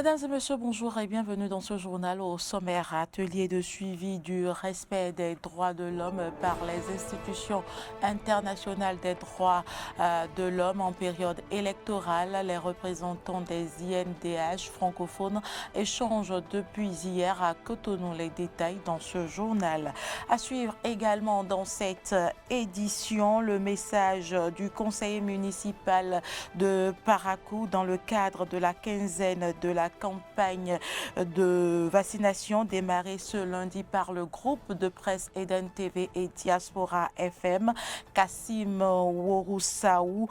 Mesdames et messieurs, bonjour et bienvenue dans ce journal au sommaire. Atelier de suivi du respect des droits de l'homme par les institutions internationales des droits de l'homme en période électorale. Les représentants des INDH francophones échangent depuis hier à Cotonou. Les détails dans ce journal. À suivre également dans cette édition le message du conseiller municipal de Parakou dans le cadre de la quinzaine de la campagne de vaccination démarrée ce lundi par le groupe de presse Eden TV et Diaspora FM. Kassim Woroussaou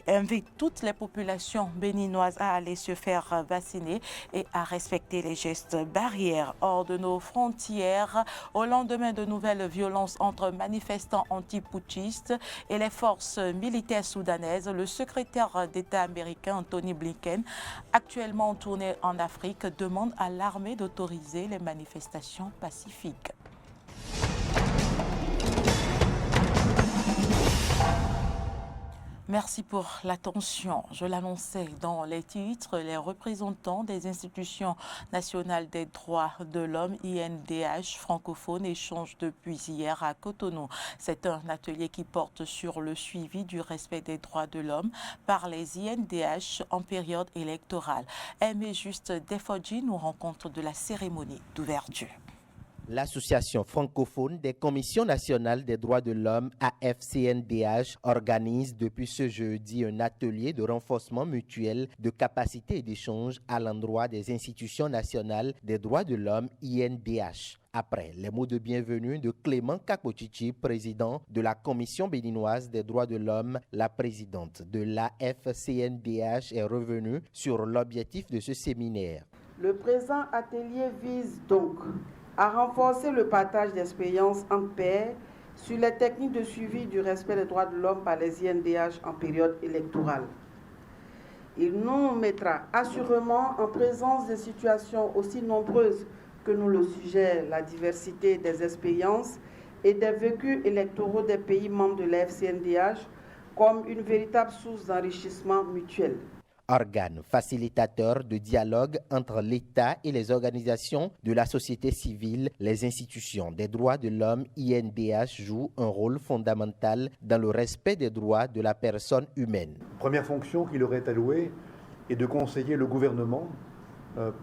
invite toutes les populations béninoises à aller se faire vacciner et à respecter les gestes barrières hors de nos frontières. Au lendemain de nouvelles violences entre manifestants anti-putschistes et les forces militaires soudanaises, le secrétaire d'État américain Anthony Blinken, actuellement en tournée en Afrique, demande à l'armée d'autoriser les manifestations pacifiques. Merci pour l'attention. Je l'annonçais dans les titres, les représentants des institutions nationales des droits de l'homme, INDH francophones, échangent depuis hier à Cotonou. C'est un atelier qui porte sur le suivi du respect des droits de l'homme par les INDH en période électorale. Aimé Juste Defodji nous rend compte de la cérémonie d'ouverture. L'Association francophone des commissions nationales des droits de l'homme, AFCNDH, organise depuis ce jeudi un atelier de renforcement mutuel de capacité et d'échange à l'endroit des institutions nationales des droits de l'homme, INDH. Après les mots de bienvenue de Clément Kakochichi, président de la Commission béninoise des droits de l'homme, la présidente de l'AFCNDH est revenue sur l'objectif de ce séminaire. Le présent atelier vise donc à renforcer le partage d'expériences en pair sur les techniques de suivi du respect des droits de l'homme par les INDH en période électorale. Il nous mettra assurément en présence des situations aussi nombreuses que nous le suggère la diversité des expériences et des vécus électoraux des pays membres de la FCNDH comme une véritable source d'enrichissement mutuel. Organe facilitateur de dialogue entre l'État et les organisations de la société civile, les institutions des droits de l'homme INDH jouent un rôle fondamental dans le respect des droits de la personne humaine. Première fonction qui leur est allouée est de conseiller le gouvernement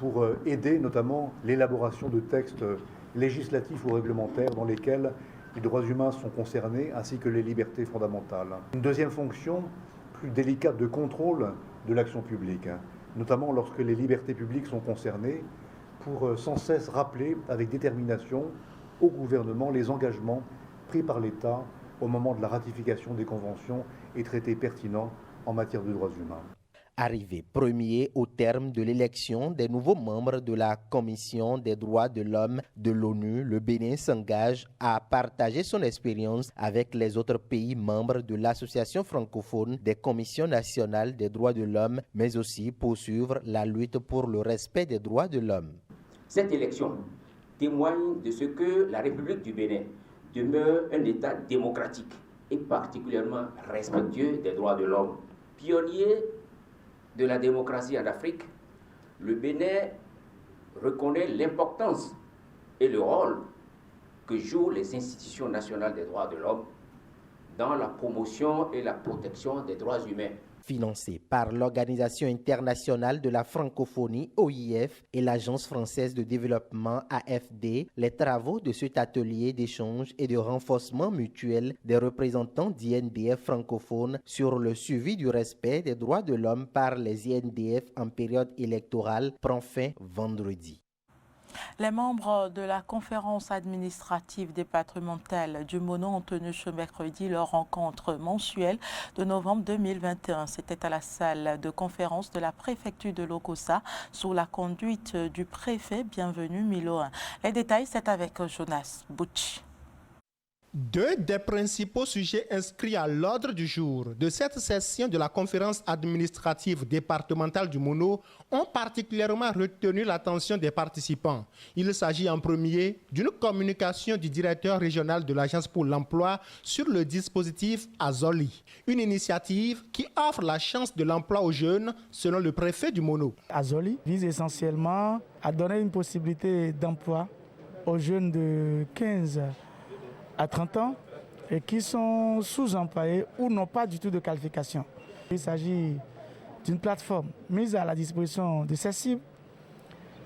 pour aider notamment l'élaboration de textes législatifs ou réglementaires dans lesquels les droits humains sont concernés ainsi que les libertés fondamentales. Une deuxième fonction, plus délicate, de contrôle de l'action publique, notamment lorsque les libertés publiques sont concernées, pour sans cesse rappeler avec détermination au gouvernement les engagements pris par l'État au moment de la ratification des conventions et traités pertinents en matière de droits humains. Arrivé premier au terme de l'élection des nouveaux membres de la Commission des droits de l'homme de l'ONU, le Bénin s'engage à partager son expérience avec les autres pays membres de l'Association francophone des commissions nationales des droits de l'homme, mais aussi poursuivre la lutte pour le respect des droits de l'homme. Cette élection témoigne de ce que la République du Bénin demeure un État démocratique et particulièrement respectueux des droits de l'homme. Pionnier de la démocratie en Afrique, le Bénin reconnaît l'importance et le rôle que jouent les institutions nationales des droits de l'homme dans la promotion et la protection des droits humains. Financé par l'Organisation internationale de la francophonie, OIF, et l'Agence française de développement, AFD, les travaux de cet atelier d'échange et de renforcement mutuel des représentants d'INDF francophones sur le suivi du respect des droits de l'homme par les INDF en période électorale prend fin vendredi. Les membres de la conférence administrative départementale du Mono ont tenu ce mercredi leur rencontre mensuelle de novembre 2021. C'était à la salle de conférence de la préfecture de Lokossa sous la conduite du préfet Bienvenu Milo. Les détails, c'est avec Jonas Bouchi. Deux des principaux sujets inscrits à l'ordre du jour de cette session de la conférence administrative départementale du Mono ont particulièrement retenu l'attention des participants. Il s'agit en premier d'une communication du directeur régional de l'Agence pour l'emploi sur le dispositif Azoli, une initiative qui offre la chance de l'emploi aux jeunes selon le préfet du Mono. Azoli vise essentiellement à donner une possibilité d'emploi aux jeunes de 15 à 30 ans et qui sont sous-employés ou n'ont pas du tout de qualification. Il s'agit d'une plateforme mise à la disposition de ces cibles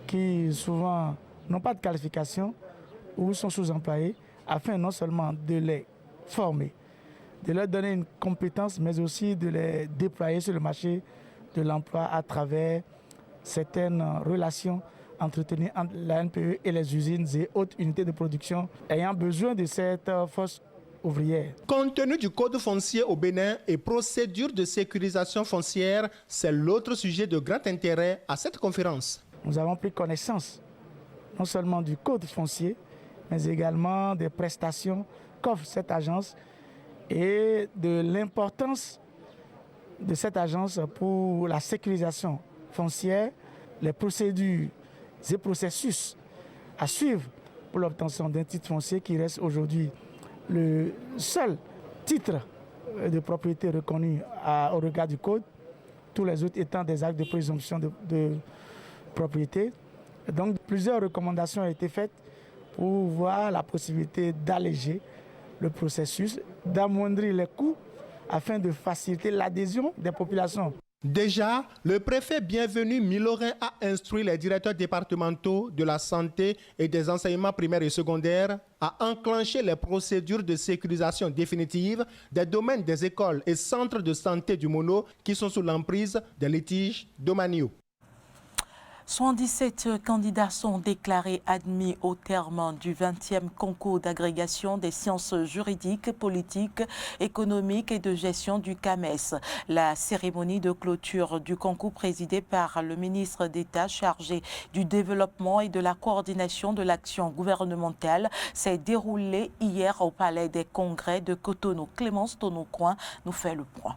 qui souvent n'ont pas de qualification ou sont sous-employés afin non seulement de les former, de leur donner une compétence mais aussi de les déployer sur le marché de l'emploi à travers certaines relations entretenues entre la NPE et les usines et autres unités de production ayant besoin de cette force ouvrière. Compte tenu du code foncier au Bénin et procédure de sécurisation foncière, c'est l'autre sujet de grand intérêt à cette conférence. Nous avons pris connaissance non seulement du code foncier, mais également des prestations qu'offre cette agence et de l'importance de cette agence pour la sécurisation foncière, les procédures et processus à suivre pour l'obtention d'un titre foncier qui reste aujourd'hui le seul titre de propriété reconnu au regard du code, tous les autres étant des actes de présomption de propriété. Donc plusieurs recommandations ont été faites pour voir la possibilité d'alléger le processus, d'amoindrir les coûts afin de faciliter l'adhésion des populations. Déjà, le préfet Bienvenu Milorin a instruit les directeurs départementaux de la santé et des enseignements primaires et secondaires à enclencher les procédures de sécurisation définitive des domaines des écoles et centres de santé du Mono qui sont sous l'emprise des litiges domaniaux. 117 candidats sont déclarés admis au terme du 20e concours d'agrégation des sciences juridiques, politiques, économiques et de gestion du CAMES. La cérémonie de clôture du concours présidée par le ministre d'État chargé du développement et de la coordination de l'action gouvernementale s'est déroulée hier au Palais des Congrès de Cotonou. Clémence Tonoucoin nous fait le point.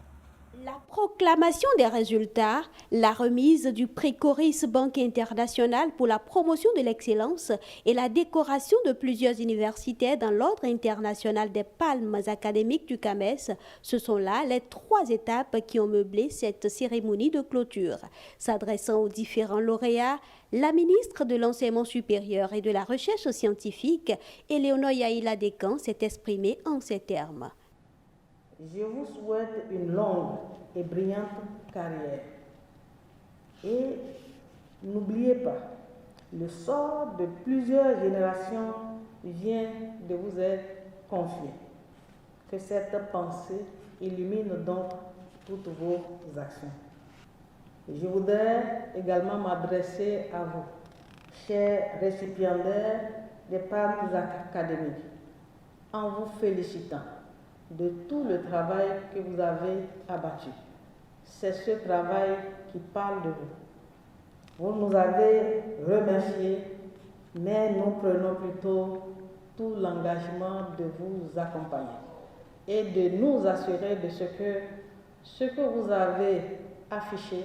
La proclamation des résultats, la remise du prix Coris Banque Internationale pour la promotion de l'excellence et la décoration de plusieurs universitaires dans l'ordre international des palmes académiques du CAMES, ce sont là les trois étapes qui ont meublé cette cérémonie de clôture. S'adressant aux différents lauréats, la ministre de l'Enseignement supérieur et de la Recherche scientifique, Éléonore Yaïla Descamps, s'est exprimée en ces termes. Je vous souhaite une longue et brillante carrière. Et n'oubliez pas, le sort de plusieurs générations vient de vous être confié. Que cette pensée illumine donc toutes vos actions. Je voudrais également m'adresser à vous, chers récipiendaires des palmes académiques, en vous félicitant de tout le travail que vous avez abattu. C'est ce travail qui parle de vous. Vous nous avez remerciés, mais nous prenons plutôt tout l'engagement de vous accompagner et de nous assurer de ce que vous avez affiché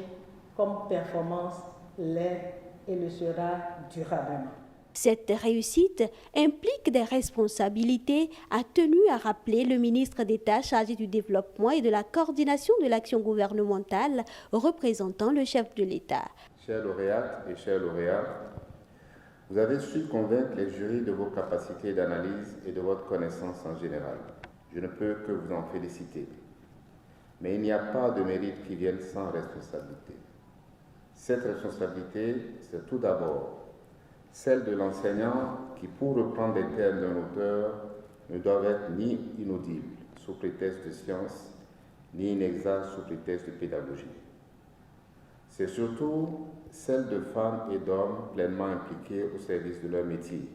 comme performance l'est et le sera durablement. Cette réussite implique des responsabilités, a tenu à rappeler le ministre d'État chargé du développement et de la coordination de l'action gouvernementale, représentant le chef de l'État. Chers lauréates et chers lauréats, vous avez su convaincre les jurys de vos capacités d'analyse et de votre connaissance en général. Je ne peux que vous en féliciter. Mais il n'y a pas de mérite qui vienne sans responsabilité. Cette responsabilité, c'est tout d'abord celle de l'enseignant qui, pour reprendre les termes d'un auteur, ne doivent être ni inaudibles sous prétexte de science, ni inexacts sous prétexte de pédagogie. C'est surtout celle de femmes et d'hommes pleinement impliqués au service de leur métier.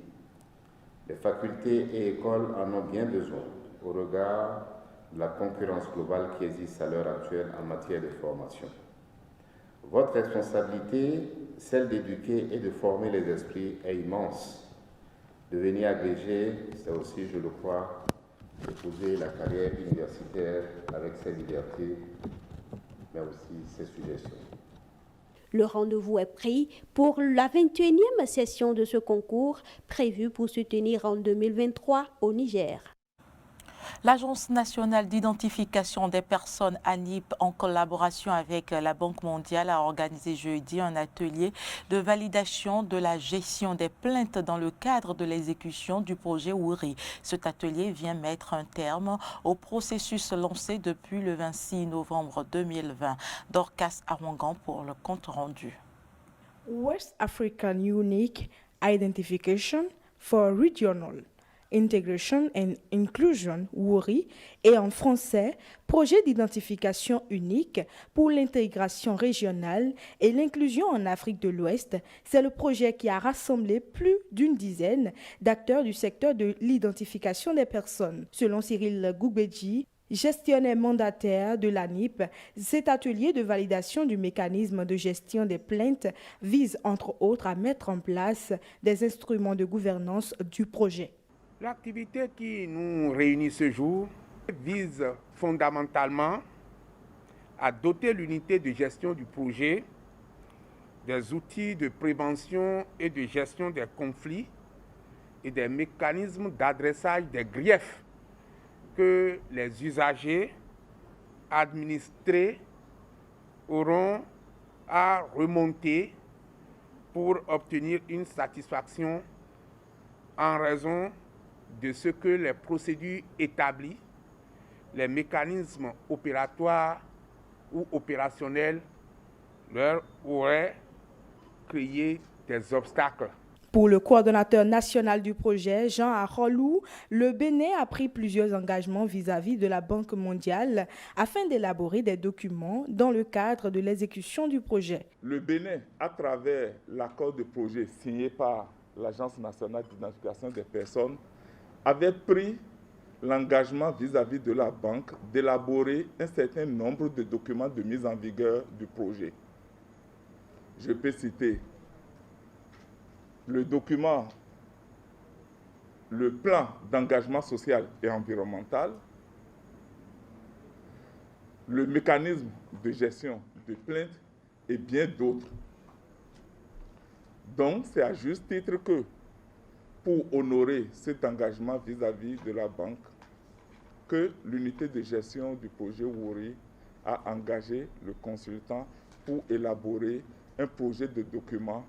Les facultés et écoles en ont bien besoin au regard de la concurrence globale qui existe à l'heure actuelle en matière de formation. Votre responsabilité, celle d'éduquer et de former les esprits, est immense. Devenir agrégé, c'est aussi, je le crois, épouser la carrière universitaire avec ses libertés, mais aussi ses suggestions. Le rendez-vous est pris pour la 21e session de ce concours prévu pour se tenir en 2023 au Niger. L'Agence nationale d'identification des personnes ANIP, en collaboration avec la Banque mondiale, a organisé jeudi un atelier de validation de la gestion des plaintes dans le cadre de l'exécution du projet Wouri. Cet atelier vient mettre un terme au processus lancé depuis le 26 novembre 2020. Dorcas Awangan pour le compte rendu. West African Unique Identification for Regional Integration and Inclusion, WORI, et en français, Projet d'identification unique pour l'intégration régionale et l'inclusion en Afrique de l'Ouest. C'est le projet qui a rassemblé plus d'une dizaine d'acteurs du secteur de l'identification des personnes. Selon Cyril Goubedji, gestionnaire mandataire de l'ANIP, cet atelier de validation du mécanisme de gestion des plaintes vise entre autres à mettre en place des instruments de gouvernance du projet. L'activité qui nous réunit ce jour vise fondamentalement à doter l'unité de gestion du projet des outils de prévention et de gestion des conflits et des mécanismes d'adressage des griefs que les usagers administrés auront à remonter pour obtenir une satisfaction en raison de ce que les procédures établies, les mécanismes opératoires ou opérationnels leur auraient créé des obstacles. Pour le coordonnateur national du projet, Jean Arolou, le Bénin a pris plusieurs engagements vis-à-vis de la Banque mondiale afin d'élaborer des documents dans le cadre de l'exécution du projet. Le Bénin, à travers l'accord de projet signé par l'Agence nationale d'identification des personnes, avait pris l'engagement vis-à-vis de la banque d'élaborer un certain nombre de documents de mise en vigueur du projet. Je peux citer le document, le plan d'engagement social et environnemental, le mécanisme de gestion de plaintes et bien d'autres. Donc, c'est à juste titre que, pour honorer cet engagement vis-à-vis de la banque, que l'unité de gestion du projet Wouri a engagé le consultant pour élaborer un projet de document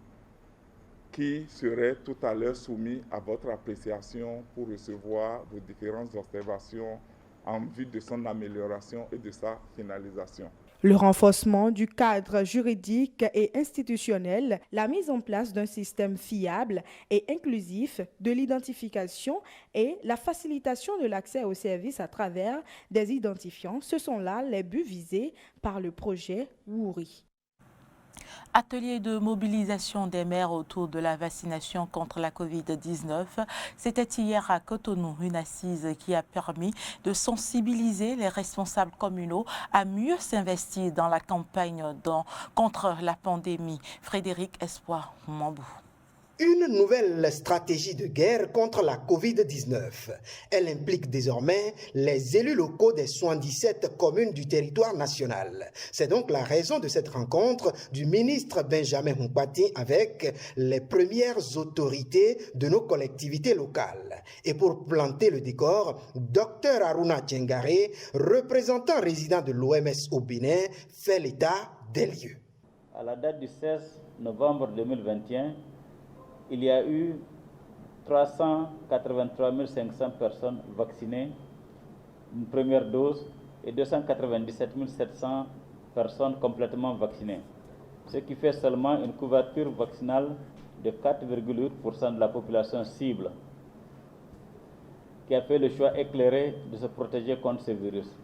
qui serait tout à l'heure soumis à votre appréciation pour recevoir vos différentes observations en vue de son amélioration et de sa finalisation. Le renforcement du cadre juridique et institutionnel, la mise en place d'un système fiable et inclusif de l'identification et la facilitation de l'accès aux services à travers des identifiants, ce sont là les buts visés par le projet Wouri. Atelier de mobilisation des maires autour de la vaccination contre la Covid-19. C'était hier à Cotonou, une assise qui a permis de sensibiliser les responsables communaux à mieux s'investir dans la campagne contre la pandémie. Frédéric Espoir Mambou. Une nouvelle stratégie de guerre contre la Covid-19. Elle implique désormais les élus locaux des 77 communes du territoire national. C'est donc la raison de cette rencontre du ministre Benjamin Moukpati avec les premières autorités de nos collectivités locales. Et pour planter le décor, Dr Aruna Tchengare, représentant résident de l'OMS au Bénin, fait l'état des lieux. À la date du 16 novembre 2021, il y a eu 383 500 personnes vaccinées, une première dose, et 297 700 personnes complètement vaccinées, ce qui fait seulement une couverture vaccinale de 4,8% de la population cible, qui a fait le choix éclairé de se protéger contre ce virus.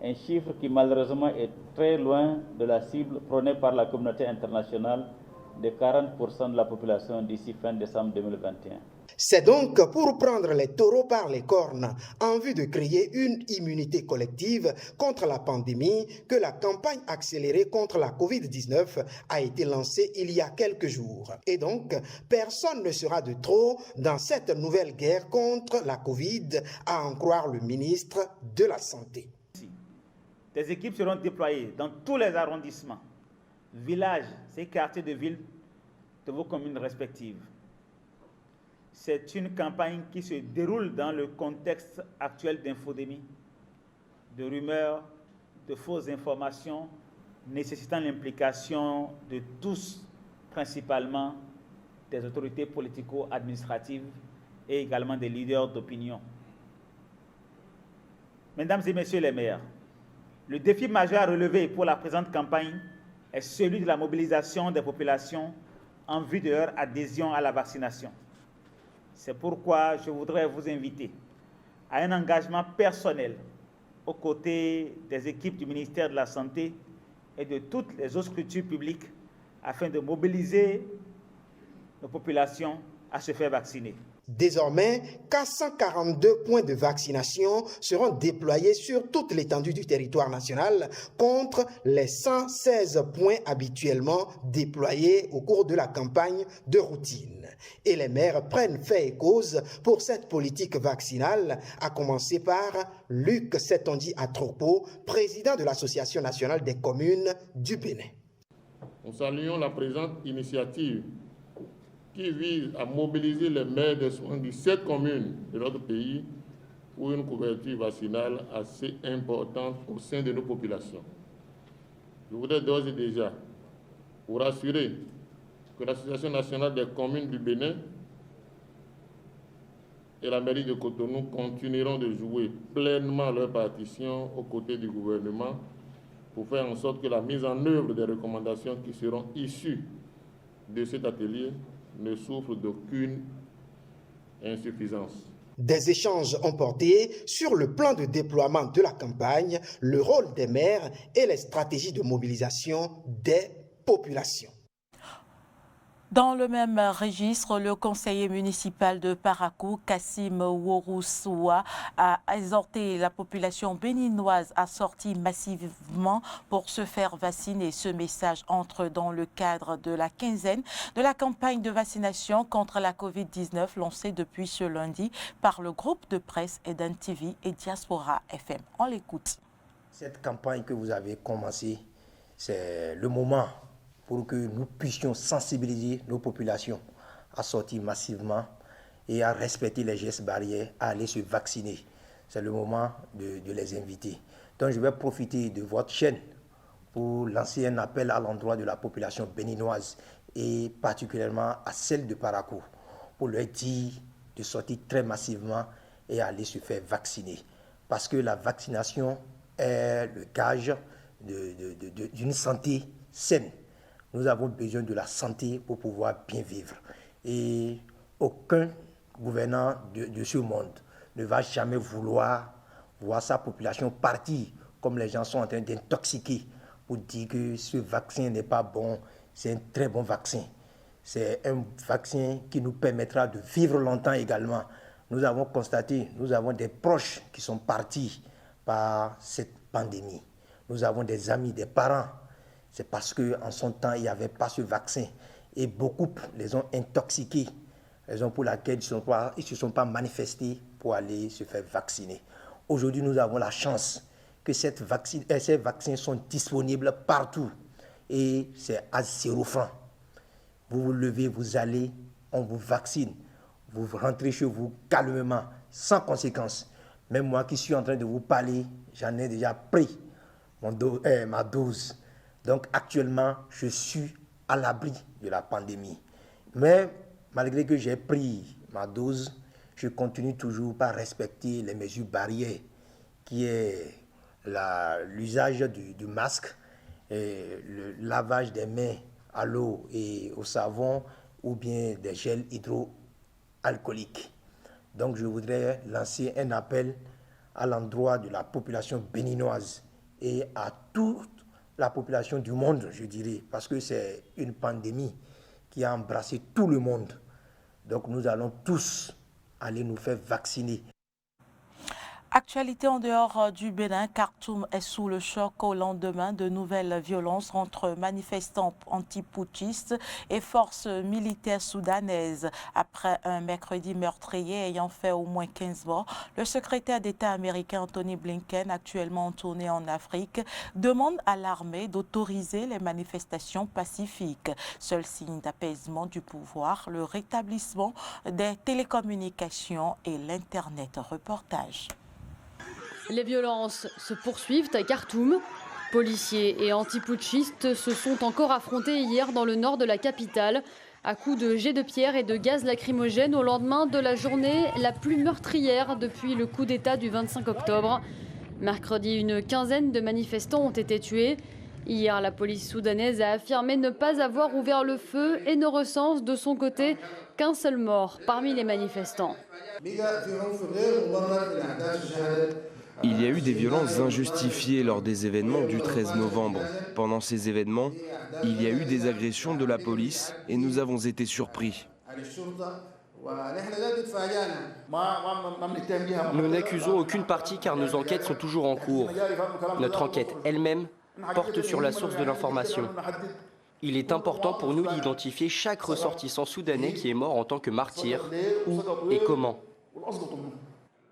Un chiffre qui malheureusement est très loin de la cible prônée par la communauté internationale de 40% de la population d'ici fin décembre 2021. C'est donc pour prendre les taureaux par les cornes en vue de créer une immunité collective contre la pandémie que la campagne accélérée contre la COVID-19 a été lancée il y a quelques jours. Et donc, personne ne sera de trop dans cette nouvelle guerre contre la COVID, à en croire le ministre de la Santé. Des équipes seront déployées dans tous les arrondissements, villages et quartiers de ville de vos communes respectives. C'est une campagne qui se déroule dans le contexte actuel d'infodémie, de rumeurs, de fausses informations, nécessitant l'implication de tous, principalement des autorités politico-administratives et également des leaders d'opinion. Mesdames et messieurs les maires, le défi majeur à relever pour la présente campagne est celui de la mobilisation des populations en vue de leur adhésion à la vaccination. C'est pourquoi je voudrais vous inviter à un engagement personnel aux côtés des équipes du ministère de la Santé et de toutes les autres structures publiques afin de mobiliser nos populations à se faire vacciner. Désormais, 442 points de vaccination seront déployés sur toute l'étendue du territoire national contre les 116 points habituellement déployés au cours de la campagne de routine. Et les maires prennent fait et cause pour cette politique vaccinale, à commencer par Luc Setonji Atropo, président de l'Association nationale des communes du Bénin. Nous saluons la présente initiative qui vise à mobiliser les maires des 77 communes de notre pays pour une couverture vaccinale assez importante au sein de nos populations. Je voudrais d'ores et déjà vous rassurer que l'Association nationale des communes du Bénin et la mairie de Cotonou continueront de jouer pleinement leur partition aux côtés du gouvernement pour faire en sorte que la mise en œuvre des recommandations qui seront issues de cet atelier ne souffre d'aucune insuffisance. Des échanges ont porté sur le plan de déploiement de la campagne, le rôle des maires et les stratégies de mobilisation des populations. Dans le même registre, le conseiller municipal de Parakou, Kassim Woroussoua, a exhorté la population béninoise à sortir massivement pour se faire vacciner. Ce message entre dans le cadre de la quinzaine de la campagne de vaccination contre la COVID-19 lancée depuis ce lundi par le groupe de presse Eden TV et Diaspora FM. On l'écoute. Cette campagne que vous avez commencée, c'est le moment pour que nous puissions sensibiliser nos populations à sortir massivement et à respecter les gestes barrières, à aller se vacciner. C'est le moment de les inviter. Donc je vais profiter de votre chaîne pour lancer un appel à l'endroit de la population béninoise et particulièrement à celle de Parakou, pour leur dire de sortir très massivement et aller se faire vacciner. Parce que la vaccination est le gage d'une santé saine. Nous avons besoin de la santé pour pouvoir bien vivre. Et aucun gouvernant de ce monde ne va jamais vouloir voir sa population partir comme les gens sont en train d'intoxiquer pour dire que ce vaccin n'est pas bon. C'est un très bon vaccin. C'est un vaccin qui nous permettra de vivre longtemps également. Nous avons constaté, nous avons des proches qui sont partis par cette pandémie. Nous avons des amis, des parents. C'est parce qu'en son temps, il n'y avait pas ce vaccin. Et beaucoup les ont intoxiqués, raison pour laquelle ils ne se sont pas manifestés pour aller se faire vacciner. Aujourd'hui, nous avons la chance que ces vaccins sont disponibles partout. Et c'est à 0 francs. Vous vous levez, vous allez, on vous vaccine. Vous rentrez chez vous calmement, sans conséquence. Même moi qui suis en train de vous parler, j'en ai déjà pris ma dose. Donc actuellement, je suis à l'abri de la pandémie. Mais malgré que j'ai pris ma dose, je continue toujours par respecter les mesures barrières, qui est l'usage du masque, et le lavage des mains à l'eau et au savon, ou bien des gels hydroalcooliques. Donc je voudrais lancer un appel à l'endroit de la population béninoise et à toute la population du monde, je dirais, parce que c'est une pandémie qui a embrassé tout le monde. Donc nous allons tous aller nous faire vacciner. Actualité en dehors du Bénin, Khartoum est sous le choc au lendemain de nouvelles violences entre manifestants anti-putschistes et forces militaires soudanaises. Après un mercredi meurtrier ayant fait au moins 15 morts, le secrétaire d'État américain Anthony Blinken, actuellement en tournée en Afrique, demande à l'armée d'autoriser les manifestations pacifiques. Seul signe d'apaisement du pouvoir, le rétablissement des télécommunications et l'Internet. Reportage. Les violences se poursuivent à Khartoum. Policiers et anti-putschistes se sont encore affrontés hier dans le nord de la capitale à coups de jets de pierre et de gaz lacrymogène au lendemain de la journée la plus meurtrière depuis le coup d'État du 25 octobre. Mercredi, une quinzaine de manifestants ont été tués. Hier, la police soudanaise a affirmé ne pas avoir ouvert le feu et ne recense de son côté qu'un seul mort parmi les manifestants. Il y a eu des violences injustifiées lors des événements du 13 novembre. Pendant ces événements, il y a eu des agressions de la police et nous avons été surpris. Nous n'accusons aucune partie car nos enquêtes sont toujours en cours. Notre enquête elle-même porte sur la source de l'information. Il est important pour nous d'identifier chaque ressortissant soudanais qui est mort en tant que martyr, où et comment.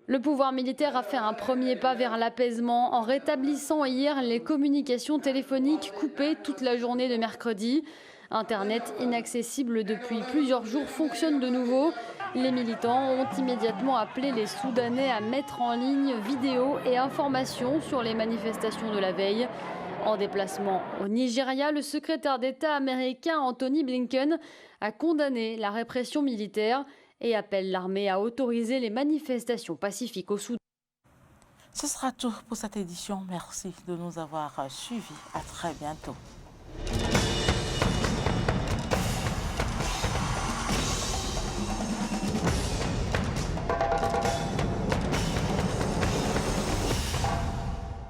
Le pouvoir militaire a fait un premier pas vers l'apaisement en rétablissant hier les communications téléphoniques coupées toute la journée de mercredi. Internet inaccessible depuis plusieurs jours fonctionne de nouveau. Les militants ont immédiatement appelé les Soudanais à mettre en ligne vidéos et informations sur les manifestations de la veille. En déplacement au Nigeria, le secrétaire d'État américain Anthony Blinken a condamné la répression militaire et appelle l'armée à autoriser les manifestations pacifiques au Soudan. Ce sera tout pour cette édition. Merci de nous avoir suivis. À très bientôt.